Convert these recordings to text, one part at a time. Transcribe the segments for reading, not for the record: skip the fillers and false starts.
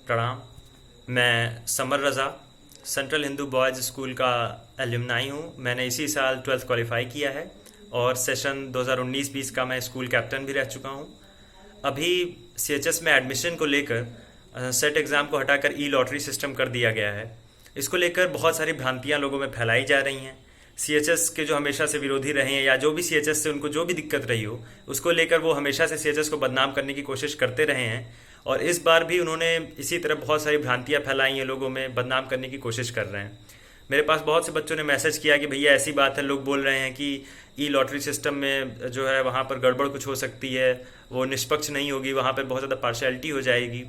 प्रणाम। मैं समर रज़ा central Hindu boys school का एल्यूमनाई हूँ। मैंने इसी साल 12th क्वालिफाई किया है और सेशन 2019-20 का मैं स्कूल कैप्टन भी रह चुका हूँ। अभी सीएचएस में एडमिशन को लेकर सेट एग्ज़ाम को हटाकर ई लॉटरी सिस्टम कर दिया गया है। इसको लेकर बहुत सारी भ्रांतियाँ लोगों में फैलाई जा रही हैं। सीएचएस के जो हमेशा से विरोधी रहे हैं या जो भी सीएचएस से उनको जो भी दिक्कत रही हो, उसको लेकर वो हमेशा से सीएचएस को बदनाम करने की कोशिश करते रहे हैं और इस बार भी उन्होंने इसी तरह बहुत सारी भ्रांतियां फैलाई हैं, लोगों में बदनाम करने की कोशिश कर रहे हैं। मेरे पास बहुत से बच्चों ने मैसेज किया कि भैया ऐसी बात है, लोग बोल रहे हैं कि ई लॉटरी सिस्टम में जो है वहाँ पर गड़बड़ कुछ हो सकती है, वो निष्पक्ष नहीं होगी, वहाँ पर बहुत ज़्यादा पार्शियलिटी हो जाएगी।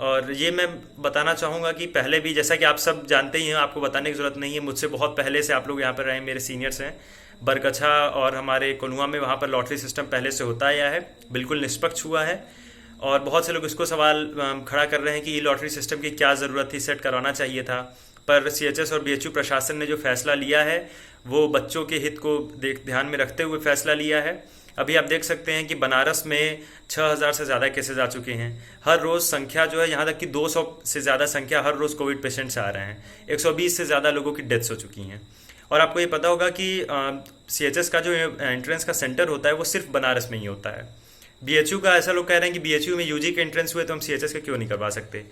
और ये मैं बताना चाहूँगा कि पहले भी, जैसा कि आप सब जानते ही हैं, आपको बताने की ज़रूरत नहीं है, मुझसे बहुत पहले से आप लोग यहाँ पर रहे, मेरे सीनियर्स हैं। बरगछा और हमारे कोनुआ में वहाँ पर लॉटरी सिस्टम पहले से होता आया है, बिल्कुल निष्पक्ष हुआ है। और बहुत से लोग इसको सवाल खड़ा कर रहे हैं कि ई लॉटरी सिस्टम की क्या ज़रूरत थी, सेट करवाना चाहिए था। पर सीएचएस और बीएचयू प्रशासन ने जो फैसला लिया है वो बच्चों के हित को ध्यान में रखते हुए फैसला लिया है। अभी आप देख सकते हैं कि बनारस में 6000 से ज़्यादा केसेस आ चुके हैं। हर रोज़ संख्या जो है, यहाँ तक कि 200 से ज़्यादा संख्या हर रोज़ कोविड पेशेंट्स आ रहे हैं। 120 से ज़्यादा लोगों की डेथ्स हो चुकी हैं। और आपको ये पता होगा कि सीएचएस का जो एंट्रेंस का सेंटर होता है वो सिर्फ बनारस में ही होता है। बीएचयू का ऐसा लोग कह रहे हैं कि बीएचयू में यूजी के एंट्रेंस हुए तो हम सीएचएस के क्यों नहीं करवा सकते।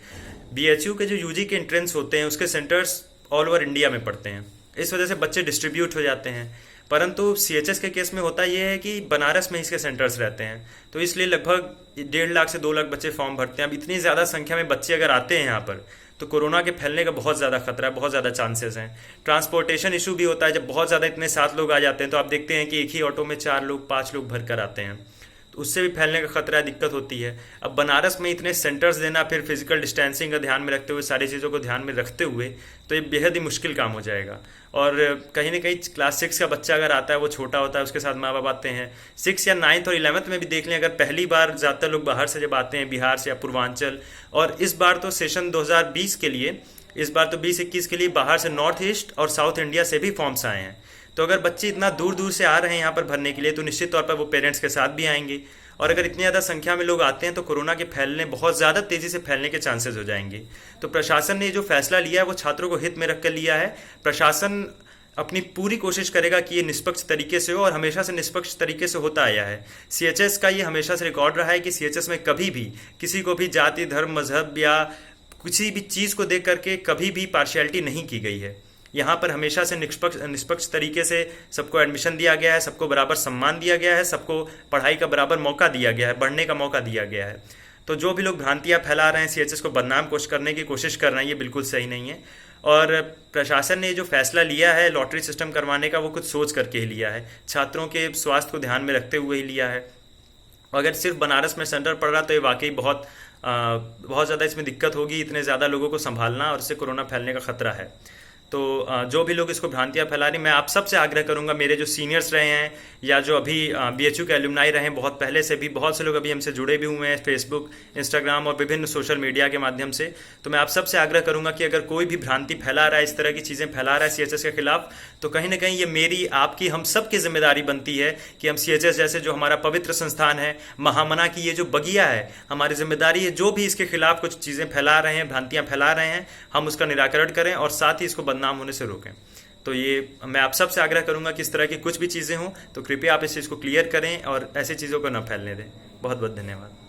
बीएचयू के जो यूजी के एंट्रेंस होते हैं उसके सेंटर्स ऑल ओवर इंडिया में पड़ते हैं, इस वजह से बच्चे डिस्ट्रीब्यूट हो जाते हैं। परंतु सीएचएस के केस में होता यह है कि बनारस में इसके सेंटर्स रहते हैं, तो इसलिए लगभग 1.5 लाख से 2 लाख बच्चे फॉर्म भरते हैं। अब इतनी ज़्यादा संख्या में बच्चे अगर आते हैं यहाँ पर तो कोरोना के फैलने का बहुत ज़्यादा खतरा है, बहुत ज़्यादा चांसेस हैं। ट्रांसपोर्टेशन इशू भी होता है, जब बहुत ज़्यादा इतने 7 लोग आ जाते हैं तो आप देखते हैं कि एक ही ऑटो में 4 लोग 5 लोग भर कर आते हैं, तो उससे भी फैलने का खतरा, दिक्कत होती है। अब बनारस में इतने सेंटर्स देना, फिर फिजिकल डिस्टेंसिंग का ध्यान में रखते हुए, सारी चीज़ों को ध्यान में रखते हुए, तो ये बेहद ही मुश्किल काम हो जाएगा। और कहीं ना कहीं क्लास 6 का बच्चा अगर आता है, वो छोटा होता है, उसके साथ माँ बाप आते हैं। 6 या 9th और 11th में भी देख लें, अगर पहली बार ज़्यादातर लोग बाहर से जब आते हैं, बिहार से या पूर्वांचल, और इस बार तो सेशन 2020 के लिए, इस बार तो 20-21 के लिए बाहर से नॉर्थ ईस्ट और साउथ इंडिया से भी फॉर्म्स आए हैं। तो अगर बच्चे इतना दूर दूर से आ रहे हैं यहाँ पर भरने के लिए, तो निश्चित तौर पर वो पेरेंट्स के साथ भी आएंगे। और अगर इतनी ज़्यादा संख्या में लोग आते हैं तो कोरोना के फैलने, बहुत ज़्यादा तेज़ी से फैलने के चांसेस हो जाएंगे। तो प्रशासन ने जो फैसला लिया है वो छात्रों को हित में रख कर लिया है। प्रशासन अपनी पूरी कोशिश करेगा कि ये निष्पक्ष तरीके से हो, और हमेशा से निष्पक्ष तरीके से होता आया है। सीएचएस का ये हमेशा से रिकॉर्ड रहा है कि सीएचएस में कभी भी किसी को भी जाति, धर्म, मजहब या किसी भी चीज़ को देख करके कभी भी पार्शियलिटी नहीं की गई है। यहाँ पर हमेशा से निष्पक्ष तरीके से सबको एडमिशन दिया गया है, सबको बराबर सम्मान दिया गया है, सबको पढ़ाई का बराबर मौका दिया गया है, बढ़ने का मौका दिया गया है। तो जो भी लोग भ्रांतियाँ फैला रहे हैं, सीएचएस को बदनाम करने की कोशिश कर रहे हैं, ये बिल्कुल सही नहीं है। और प्रशासन ने जो फैसला लिया है लॉटरी सिस्टम करवाने का, वो कुछ सोच करके ही लिया है, छात्रों के स्वास्थ्य को ध्यान में रखते हुए ही लिया है। अगर सिर्फ बनारस में सेंटर पड़ रहा तो ये वाकई बहुत ज़्यादा इसमें दिक्कत होगी, इतने ज़्यादा लोगों को संभालना, और इससे कोरोना फैलने का खतरा है। तो जो भी लोग इसको भ्रांतियाँ फैला रही, मैं आप सबसे आग्रह करूंगा, मेरे जो सीनियर्स रहे हैं या जो अभी बीएचयू के एल्यूमनाई रहे हैं बहुत पहले से भी, बहुत से लोग अभी हमसे जुड़े भी हुए हैं फेसबुक, इंस्टाग्राम और विभिन्न सोशल मीडिया के माध्यम से। तो मैं आप सबसे आग्रह करूंगा कि अगर कोई भी भ्रांति फैला रहा है, इस तरह की चीज़ें फैला रहा है सीएचएस के खिलाफ, तो कहीं ना कहीं ये मेरी, आपकी, हम सब की जिम्मेदारी बनती है कि हम सीएचएस जैसे जो हमारा पवित्र संस्थान है, महामना की ये जो बगिया है, हमारी जिम्मेदारी है, जो भी इसके खिलाफ कुछ चीज़ें फैला रहे हैं, भ्रांतियाँ फैला रहे हैं, हम उसका निराकरण करें और साथ ही इसको बदनाम होने से रोकें। तो ये मैं आप सबसे आग्रह करूंगा कि इस तरह की कुछ भी चीज़ें हों तो कृपया आप इस चीज़ को क्लियर करें और ऐसी चीज़ों को न फैलने दें। बहुत बहुत धन्यवाद।